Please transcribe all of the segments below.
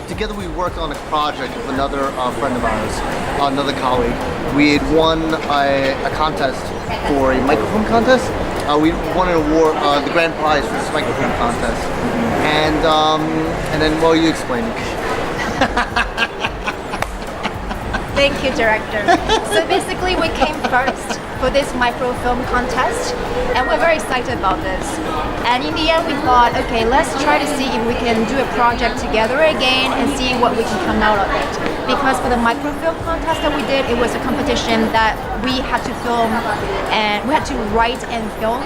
together we worked on a project with another friend of ours, another colleague. We had won a contest for a microfilm contest. We won an award, the grand prize for this microfilm contest. And then, well, you explain it. Thank you, director. So basically, we came first for this microfilm contest, and we're very excited about this. And in the end, we thought, okay, let's try to see if we can do a project together again and see what we can come out of it. Because for the microfilm contest that we did, it was a competition that we had to film, and we had to write and film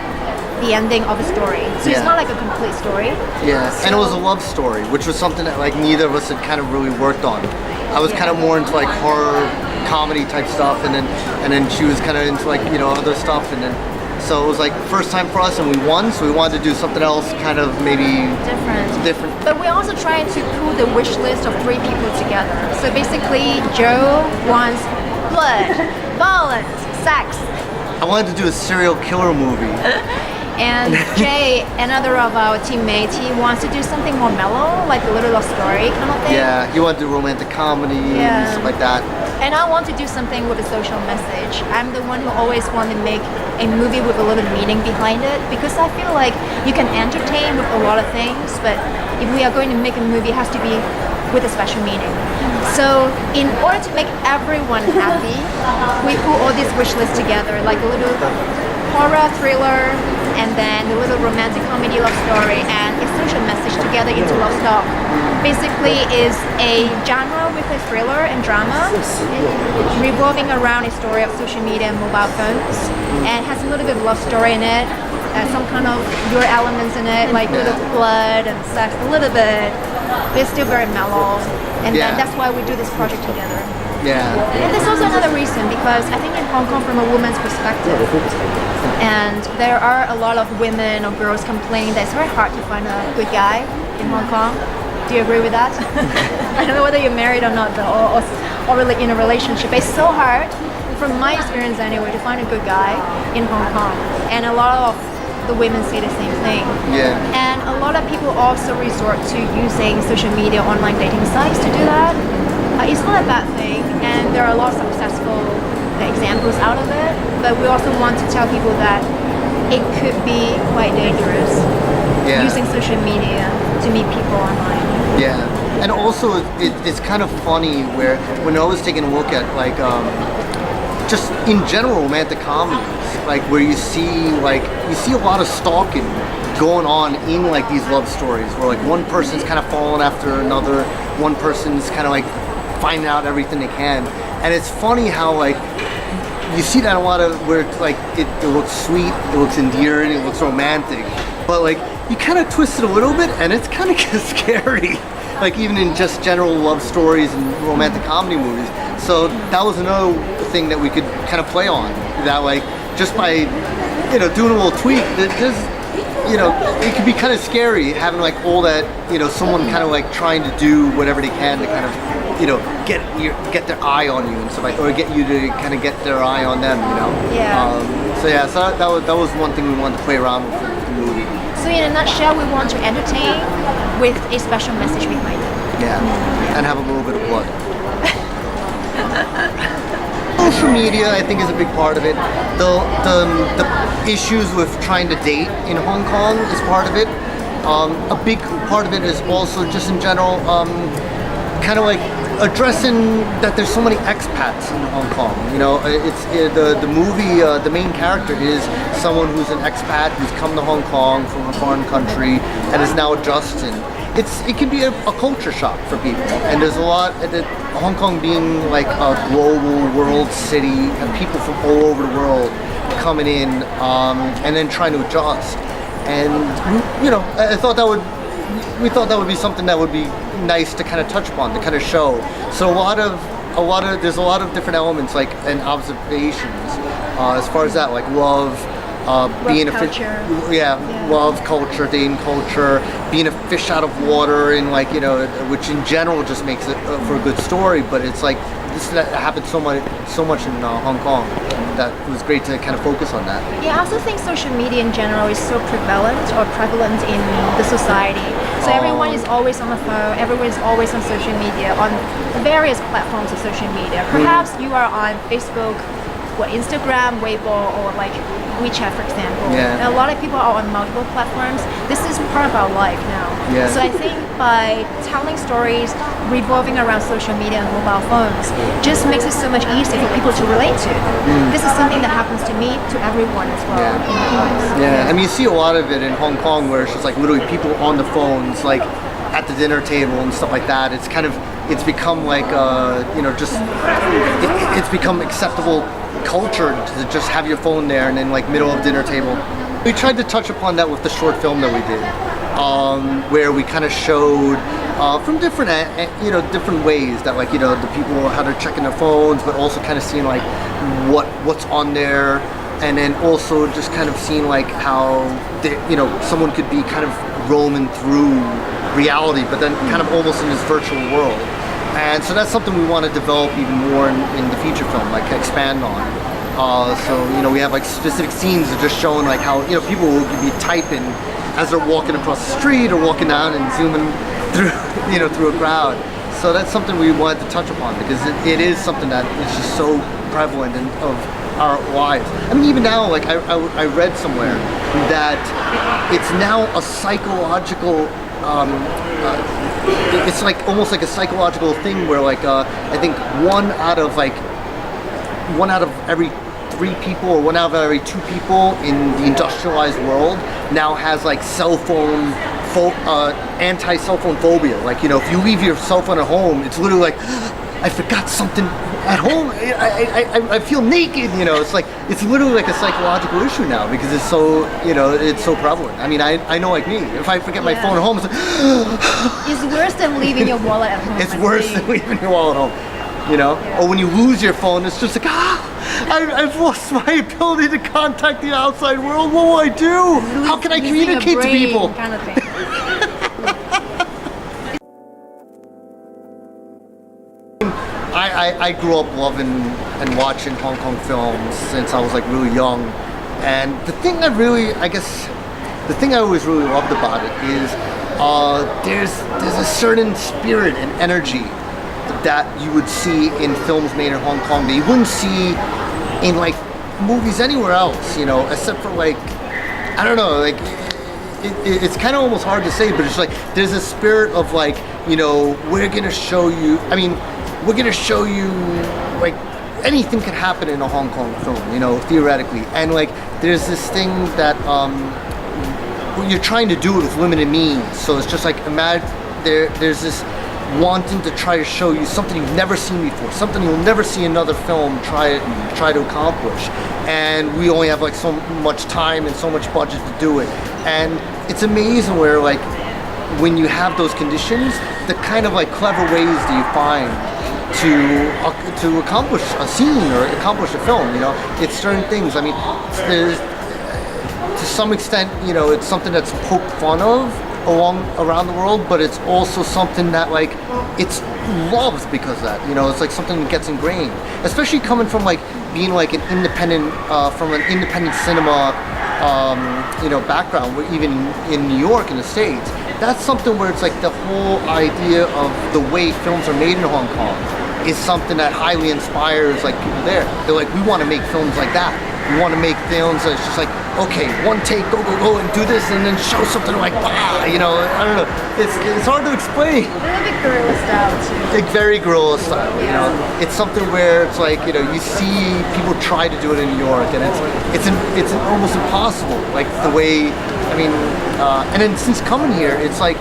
the ending of a story. So it's not like a complete story. Yeah, and it was a love story, which was something that like neither of us had kind of really worked on. I was kind of more into like horror, comedy type stuff, and then she was kind of into like, you know, other stuff, and then so it was like first time for us, and we won, so we wanted to do something else, kind of maybe different. But we're also trying to pull the wish list of 3 people together. So basically, Joe wants blood, violence, sex. I wanted to do a serial killer movie. And Jay, another of our teammates, he wants to do something more mellow, like a little love story kind of thing. Yeah, he wanted to do romantic comedy and stuff like that. And I want to do something with a social message. I'm the one who always want to make a movie with a little meaning behind it, because I feel like you can entertain with a lot of things, but if we are going to make a movie, it has to be with a special meaning. So in order to make everyone happy, we put all these wish lists together, like a little horror thriller, and then a little romantic comedy love story, and a social message together into Love Stalk. Basically is a genre with a thriller and drama, revolving around a story of social media and mobile phones, and has a little bit of love story in it, some kind of your elements in it, like a little blood and sex, a little bit, but it's still very mellow, and then that's why we do this project together. Yeah. And there's also another reason, because I think in Hong Kong, from a woman's perspective, and there are a lot of women or girls complaining that it's very hard to find a good guy in Hong Kong. Do you agree with that? I don't know whether you're married or not, though, or really in a relationship. It's so hard, from my experience anyway, to find a good guy in Hong Kong. And a lot of the women say the same thing. Yeah. And a lot of people also resort to using social media, online dating sites to do that. It's not a bad thing, and there are a lot of successful examples out of it, but we also want to tell people that it could be quite dangerous using social media to meet people online. Yeah, and also it's kind of funny when I was taking a look at like just in general romantic comedies, like where you see a lot of stalking going on in like these love stories, where like one person's kind of falling after another, one person's kind of like finding out everything they can, and it's funny how like you see that a lot of where it's like it looks sweet, it looks endearing, it looks romantic, but like you kind of twist it a little bit and it's kind of scary, like even in just general love stories and romantic comedy movies. So that was another thing that we could kind of play on, that like just by, you know, doing a little tweak, there's, you know, it could be kind of scary having like all that, you know, someone kind of like trying to do whatever they can to kind of, you know, get their eye on you and stuff like, or get you to kind of get their eye on them, you know. Yeah. So that was one thing we wanted to play around with the movie. So in a nutshell, we want to entertain with a special message behind it. Yeah, and have a little bit of blood. Social media, I think, is a big part of it. The issues with trying to date in Hong Kong is part of it. A big part of it is also just in general, kind of like addressing that there's so many expats in Hong Kong. You know, the movie, the main character is someone who's an expat who's come to Hong Kong from a foreign country and is now adjusting. It can be a culture shock for people, and there's a lot that Hong Kong being like a global world city and people from all over the world coming in and then trying to adjust. And you know, we thought that would be something that would be nice to kind of touch upon, to kind of show. So there's a lot of different elements, like, and observations as far as that, like love, being culture. Love, culture, dating culture, being a fish out of water, and like, you know, which in general just makes it for a good story. But it's like that happened so much in Hong Kong that it was great to kind of focus on that. Yeah, I also think social media in general is so prevalent in the society. So everyone is always on the phone, everyone is always on social media, on various platforms of social media. Perhaps you are on Facebook, Instagram, Weibo, or like WeChat, for example. Yeah. And a lot of people are on multiple platforms. This is part of our life now. Yeah. So I think by telling stories revolving around social media and mobile phones just makes it so much easier for people to relate to. This is something that happens to me, to everyone as well. Yeah. In my life. Yeah, I mean, you see a lot of it in Hong Kong where it's just like literally people on the phones, like at the dinner table and stuff like that. It's kind of, it's become like, it's become acceptable culture to just have your phone there and then like middle of dinner table. We tried to touch upon that with the short film that we did, where we kind of showed from different different ways that like the people how they're checking their phones, but also kind of seeing like what's on there, and then also just kind of seeing like how someone could be kind of roaming through reality, but then kind of almost in this virtual world. And so that's something we want to develop even more in the feature film, like expand on. So we have like specific scenes of just showing like how people will be typing as they're walking across the street or walking down and zooming through through a crowd. So that's something we wanted to touch upon because it is something that is just so prevalent of our lives. I mean, even now, like I read somewhere that it's now a psychological. It's like almost like a psychological thing where like I think one out of every 3 people or 1 out of every 2 people in the industrialized world now has like anti-cell phone phobia. Like if you leave your cell phone at home, it's literally like I forgot something at home. I feel naked. It's like it's literally like a psychological issue now because it's so it's so prevalent. I mean, I know like me, if I forget my phone at home, it's like it's worse than leaving your wallet at home. It's worse than leaving your wallet at home. Yeah. Or when you lose your phone, it's just like I've lost my ability to contact the outside world. What will I do? How can I communicate to people? Kind of thing. I grew up loving and watching Hong Kong films since I was like really young, and the thing I always really loved about it is there's a certain spirit and energy that you would see in films made in Hong Kong that you wouldn't see in like movies anywhere else, except for like I don't know, like it's kind of almost hard to say, but it's like there's a spirit of like we're gonna show you. I mean, we're gonna show you like anything can happen in a Hong Kong film, theoretically. And like there's this thing that you're trying to do it with limited means. So it's just like imagine there's this wanting to try to show you something you've never seen before, something you'll never see another film try to accomplish. And we only have like so much time and so much budget to do it. And it's amazing where like when you have those conditions, the kind of like clever ways that you find to accomplish a scene or accomplish a film, it's certain things. I mean, there's to some extent, it's something that's poked fun of around the world, but it's also something that like it's loved because of that. It's like something that gets ingrained, especially coming from like being like an independent cinema background, where even in New York in the States, that's something where it's like the whole idea of the way films are made in Hong Kong is something that highly inspires like people there. They're like, we want to make films like that. We want to make films that's just like, okay, one take, go, and do this, and then show something like, I don't know. It's hard to explain. A little bit guerrilla style too. Like very guerrilla style, It's something where it's like, you see people try to do it in New York, and it's almost impossible. Like the way, I mean, and then since coming here, it's like,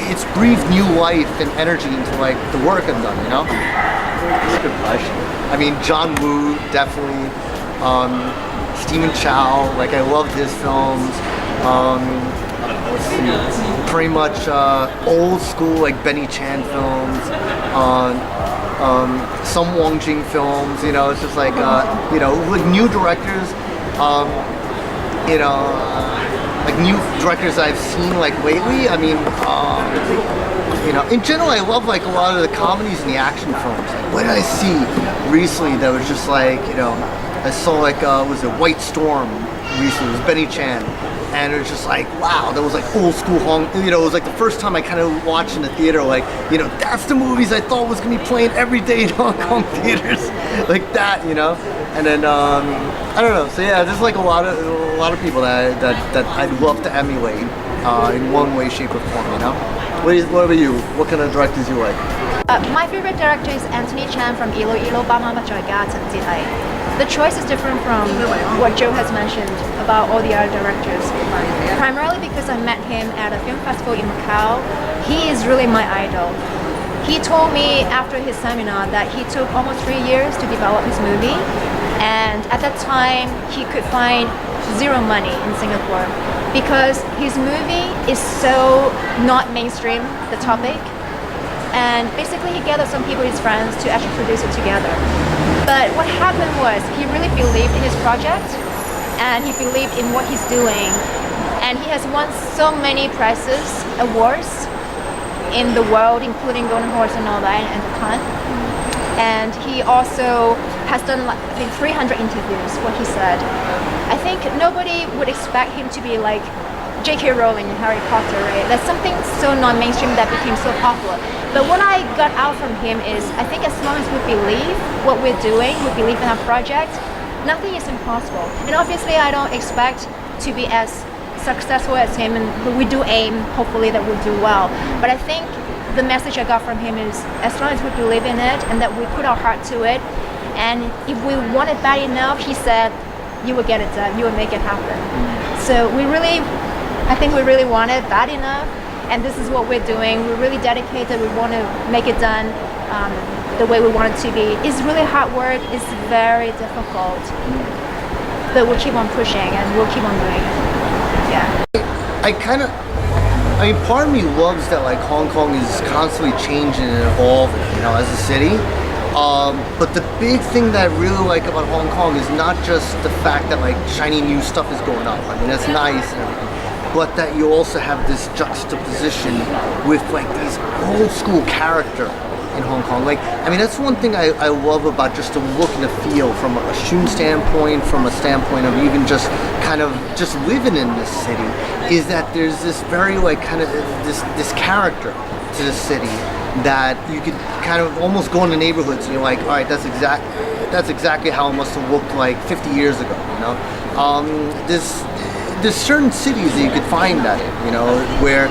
it's breathed new life and energy into like the work I've done, It's a good question. I mean, John Woo, definitely. Stephen Chow, like I loved his films. Let's see, pretty much old school like Benny Chan films. Some Wong Jing films. It's just like like new directors. Like new directors I've seen like lately. I mean, you know, in general, I love like a lot of the comedies and the action films. Like, what did I see recently that was just like, you know, I saw like was it White Storm recently? It was Benny Chan, and it was just like, wow, that was like old school Hong. You know, it was like the first time I kind of watched in the theater. Like, you know, that's the movies I thought was gonna be playing every day in Hong Kong theaters, like that, you know. And then I don't know. So yeah, there's like a lot of people that I'd love to emulate in one way, shape, or form. You know. What about you? What kind of directors you like? My favorite director is Anthony Chan from Ilo Ilo Bama Machoiga Tenzitai. The choice is different from what Joe has mentioned about all the other directors. Primarily because I met him at a film festival in Macau. He is really my idol. He told me after his seminar that he took almost 3 years to develop his movie, and at that time he could find zero money in Singapore because his movie is so not mainstream, the topic, and basically he gathered some people, his friends, to actually produce it together. But what happened was he really believed in his project and he believed in what he's doing, and he has won so many prizes, awards in the world, including Golden Horse and all that, and the Cannes. And he also has done like, I think 300 interviews, what he said. I think nobody would expect him to be like J.K. Rowling in Harry Potter, right? That's something so non-mainstream that became so popular. But what I got out from him is, I think as long as we believe what we're doing, we believe in our project, nothing is impossible. And obviously I don't expect to be as successful as him, and we do aim, hopefully, that we'll do well. But I think the message I got from him is, as long as we believe in it and that we put our heart to it, and if we want it bad enough, he said, you will get it done, you will make it happen. So I think we really want it bad enough, and this is what we're doing. We're really dedicated, we want to make it done the way we want it to be. It's really hard work, it's very difficult, but we'll keep on pushing and we'll keep on doing it. Yeah. I mean, part of me loves that like Hong Kong is constantly changing and evolving, you know, as a city. But the big thing that I really like about Hong Kong is not just the fact that like shiny new stuff is going up. I mean, that's nice and everything, but that you also have this juxtaposition with like these old school character in Hong Kong. Like, I mean, that's one thing I love about just the look and the feel from a Shun standpoint, from a standpoint of even just kind of just living in this city, is that there's this very like kind of this character to the city that you could kind of almost go in the neighborhoods and you're like, all right, that's exactly how it must have looked like 50 years ago, you know? There's certain cities that you could find that in, you know, where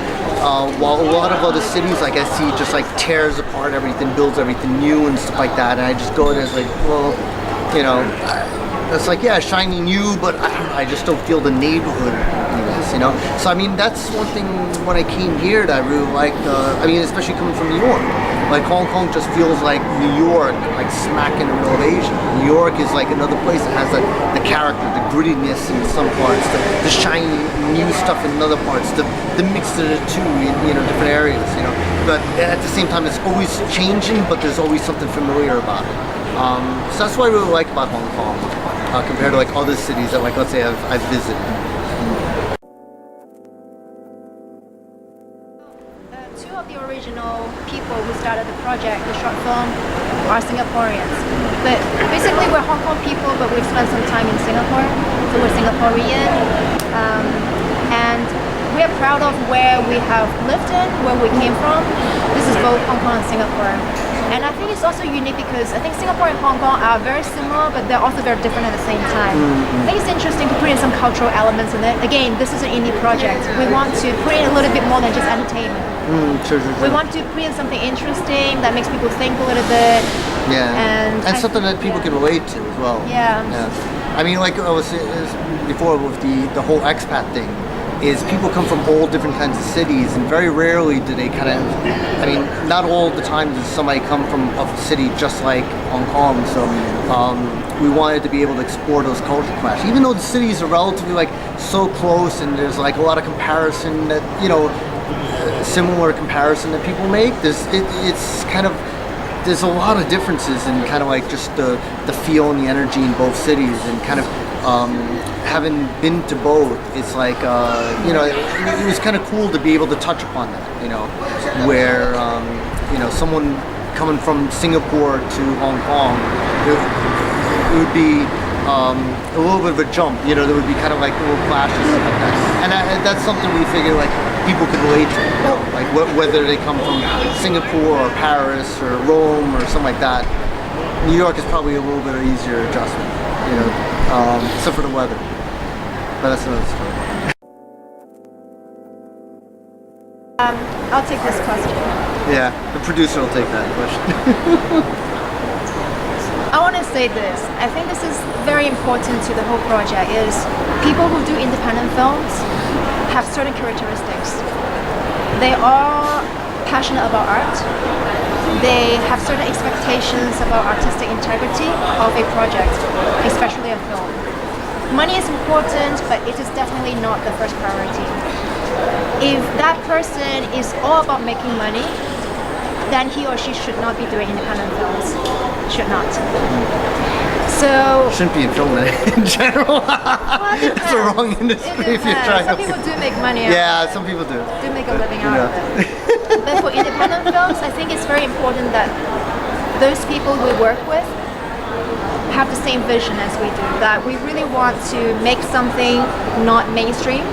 while a lot of other cities, like I see, just like tears apart everything, builds everything new and stuff like that, and I just go there and it's like, well, you know, it's like, yeah, shiny new, but I don't know, I just don't feel the neighborhood, you know. So I mean, that's one thing when I came here that I really liked. I mean, especially coming from New York, like Hong Kong just feels like New York, like smack in the middle of Asia. New York is like another place that has the character, the grittiness in some parts, the shiny new stuff in other parts, the mix of the two in, you know, different areas, you know. But at the same time, it's always changing, but there's always something familiar about it. So that's what I really like about Hong Kong compared to like other cities that, like, let's say I've visited. Two of the original people who started the project, the short film, are Singaporeans. But basically we're Hong Kong people, but we've spent some time in Singapore, so we're Singaporean. And we are proud of where we have lived in, where we came from. This is both Hong Kong and Singapore. And I think it's also unique because I think Singapore and Hong Kong are very similar, but they're also very different at the same time. I think it's interesting to put in some cultural elements in it. Again, this is an indie project. We want to put in a little bit more than just entertainment. Sure. We want to put in something interesting that makes people think a little bit. Yeah. And something that people can relate to as well. Yeah. I mean, like I was before with the whole expat thing, is people come from all different kinds of cities, and very rarely do they kind of, I mean, not all the time does somebody come from a city just like Hong Kong, so we wanted to be able to explore those culture clashes. Even though the cities are relatively like so close and there's like a lot of comparison that, you know, similar comparison that people make, it's kind of, there's a lot of differences in kind of like just the feel and the energy in both cities, and kind of having been to both, it's like it was kind of cool to be able to touch upon that. Where someone coming from Singapore to Hong Kong, it would be a little bit of a jump. There would be kind of like little clashes like that, and that's something we figure like people could relate to. Like whether they come from Singapore or Paris or Rome or something like that. New York is probably a little bit of easier adjustment, except for the weather. But that's another story. I'll take this question. Yeah, the producer will take that question. I want to say this. I think this is very important to the whole project. Is people who do independent films have certain characteristics. They are passionate about art. They have certain expectations about artistic integrity of a project, especially a film. Money is important, but it is definitely not the first priority. If that person is all about making money, then he or she should not be doing independent films. Should not. So shouldn't be in film in general. Well, it's the wrong industry if you're trying. Some people do make money out yeah, of it. some people do make a living out of it. But for independent films, I think it's very important that those people we work with have the same vision as we do. That we really want to make something not mainstream.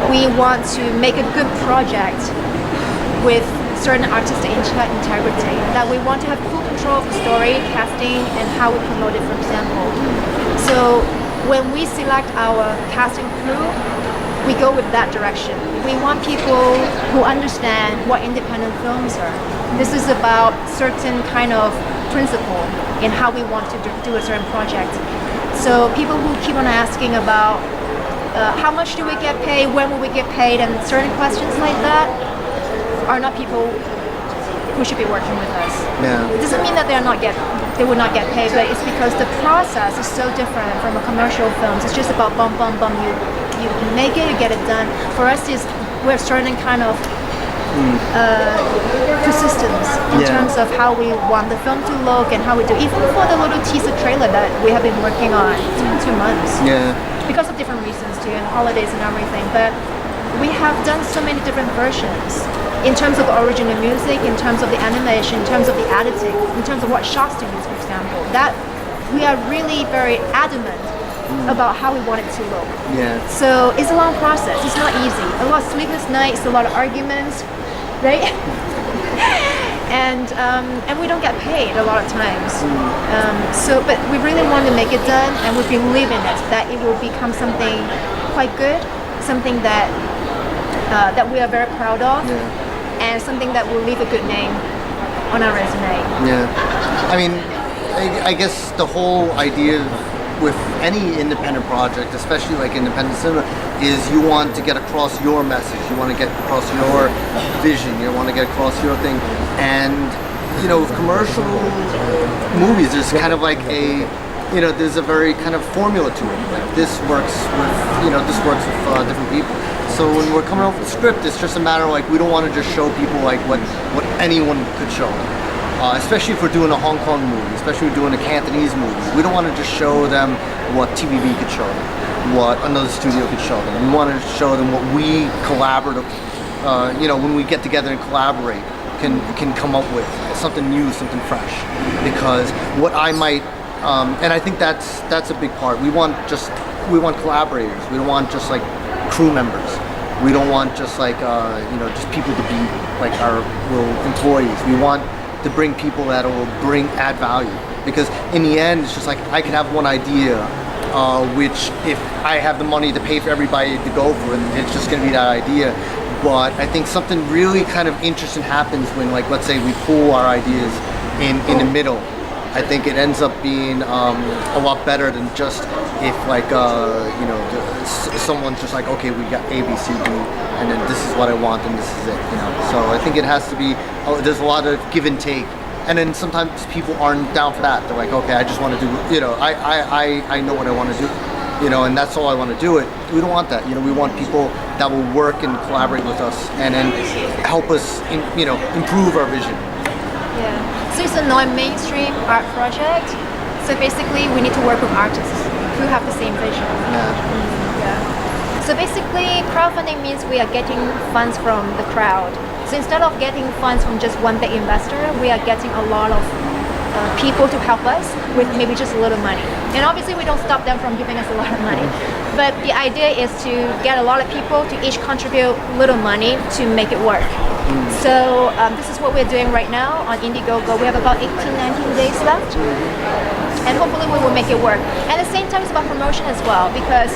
We want to make a good project with certain artistic integrity. That we want to have full control of the story, casting, and how we promote it, for example. So when we select our casting crew, we go with that direction. We want people who understand what independent films are. This is about certain kind of principle in how we want to do a certain project. So people who keep on asking about how much do we get paid, when will we get paid, and certain questions like that are not people who should be working with us. Yeah. It doesn't mean that they will not get paid, but it's because the process is so different from a commercial films. It's just about bum. You make it, you get it done. For us, we have certain kind of persistence in terms of how we want the film to look and how we do. Even for the little teaser trailer that we have been working on, it's been 2 months. Yeah. Because of different reasons too, and holidays and everything. But we have done so many different versions in terms of the original music, in terms of the animation, in terms of the editing, in terms of what shots to use, for example. That we are really very adamant about how we want it to look. Yeah. So it's a long process. It's not easy. A lot of sleepless nights, a lot of arguments, right? and we don't get paid a lot of times. But we really want to make it done, and we believe in it, that it will become something quite good, something that we are very proud of, and something that will leave a good name on our resume. Yeah. I mean, I guess the whole idea with any independent project, especially like independent cinema, is you want to get across your message, you want to get across your vision, you want to get across your thing. And with commercial movies, there's kind of like there's a very kind of formula to it. Like this works with different people. So when we're coming up with a script, it's just a matter of like we don't want to just show people like what anyone could show. Especially if we're doing a Hong Kong movie, especially if we're doing a Cantonese movie. We don't want to just show them what TVB could show them, what another studio could show them. We want to show them what we when we get together and collaborate, can come up with something new, something fresh. Because what I might, and I think that's a big part. We want collaborators. We don't want just like crew members. We don't want just like just people to be like our little employees. We want to bring people that will add value, because in the end it's just like I can have one idea which if I have the money to pay for everybody to go for it, it's just going to be that idea. But I think something really kind of interesting happens when, like, let's say we pool our ideas in the middle. I think it ends up being a lot better than just if like someone's just like, okay, we got A, B, C, D, and then this is what I want and this is it, So I think it has to be, there's a lot of give and take, and then sometimes people aren't down for that. They're like, okay, I just want to do, I know what I want to do, and that's all I want to do it. We don't want that. We want people that will work and collaborate with us and then help us, improve our vision. Yeah. So it's a non-mainstream art project. So basically, we need to work with artists. who have the same vision. So basically, crowdfunding means we are getting funds from the crowd. So instead of getting funds from just one big investor, we are getting a lot of people to help us with maybe just a little money. And obviously, we don't stop them from giving us a lot of money. But the idea is to get a lot of people to each contribute little money to make it work. So this is what we're doing right now on Indiegogo. We have about 18-19 days left. And hopefully we will make it work. At the same time, it's about promotion as well, because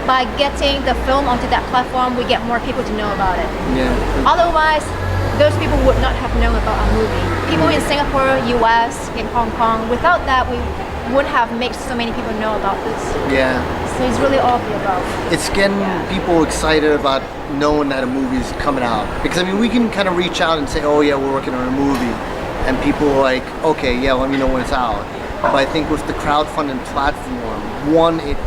by getting the film onto that platform, we get more people to know about it. Otherwise, those people would not have known about our movie. People in Singapore, US, in Hong Kong, without that, we wouldn't have made so many people know about this. So it's really all of the above. It's getting people excited about knowing that a movie's coming out. Because I mean, we can kind of reach out and say, oh yeah, we're working on a movie. And people are like, okay, yeah, let me know when it's out. But I think with the crowdfunding platform, one, it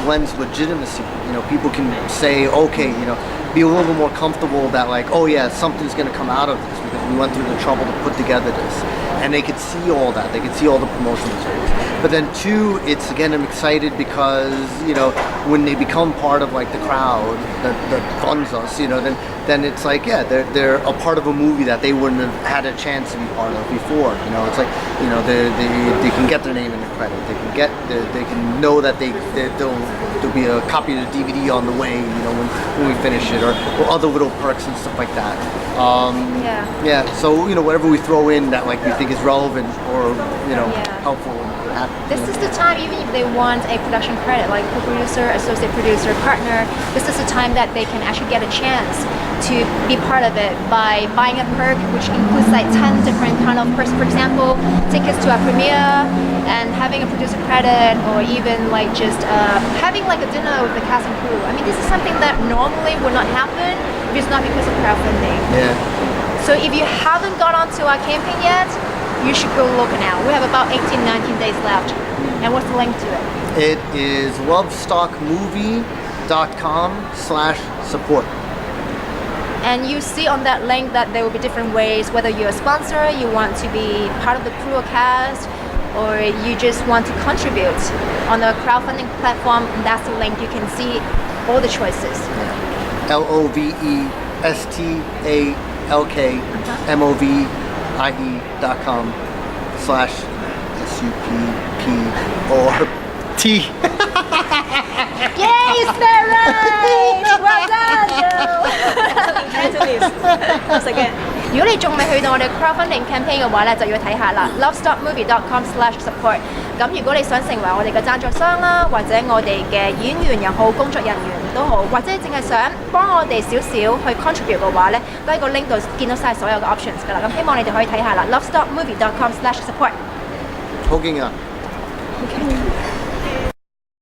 lends legitimacy. You know, people can say, okay, you know, be a little bit more comfortable that like, oh yeah, something's going to come out of this because we went through the trouble to put together this. And they could see all that. They could see all the promotion materials. But then two, it's again, I'm excited because, you know, when they become part of like the crowd that funds us, you know, then it's like, yeah, they're a part of a movie that they wouldn't have had a chance to be part of before. You know, it's like, you know, they can get their name in the credit. They can know that there'll be a copy of the DVD on the way, you know, when we finish it, or other little perks and stuff like that. So you know, whatever we throw in that like we think is relevant or you know helpful. This is the time, even if they want a production credit, like co-producer, associate producer, partner, this is the time that they can actually get a chance to be part of it by buying a perk, which includes like 10 different kind of perks. For example, tickets to a premiere and having a producer credit, or even like just having like a dinner with the cast and crew. I mean, this is something that normally would not happen if it's not because of crowdfunding. So if you haven't got onto our campaign yet, you should go look now. We have about 18-19 days left. And what's the link to it? It is lovestalkmovie.com/support. And you see on that link that there will be different ways, whether you're a sponsor, you want to be part of the crew or cast, or you just want to contribute on the crowdfunding platform. And that's the link. You can see all the choices. LOVESTALK.com/SUPPORT. Yay, you spelled right! Well done, Joe! Cantonese. Once again. 如果你仲未去到我哋 crowdfunding campaign 嘅話咧，就要睇下啦 lovestalkmovie.com/support。咁如果你想成為我哋嘅贊助商啦，或者我哋嘅演員又好，工作人員都好，或者淨係想幫我哋少少去 contribute 嘅話咧，都喺個 link 度見到晒所有嘅 options 㗎啦。咁希望你哋可以睇下啦 lovestalkmovie.com/support。好勁啊！ Okay.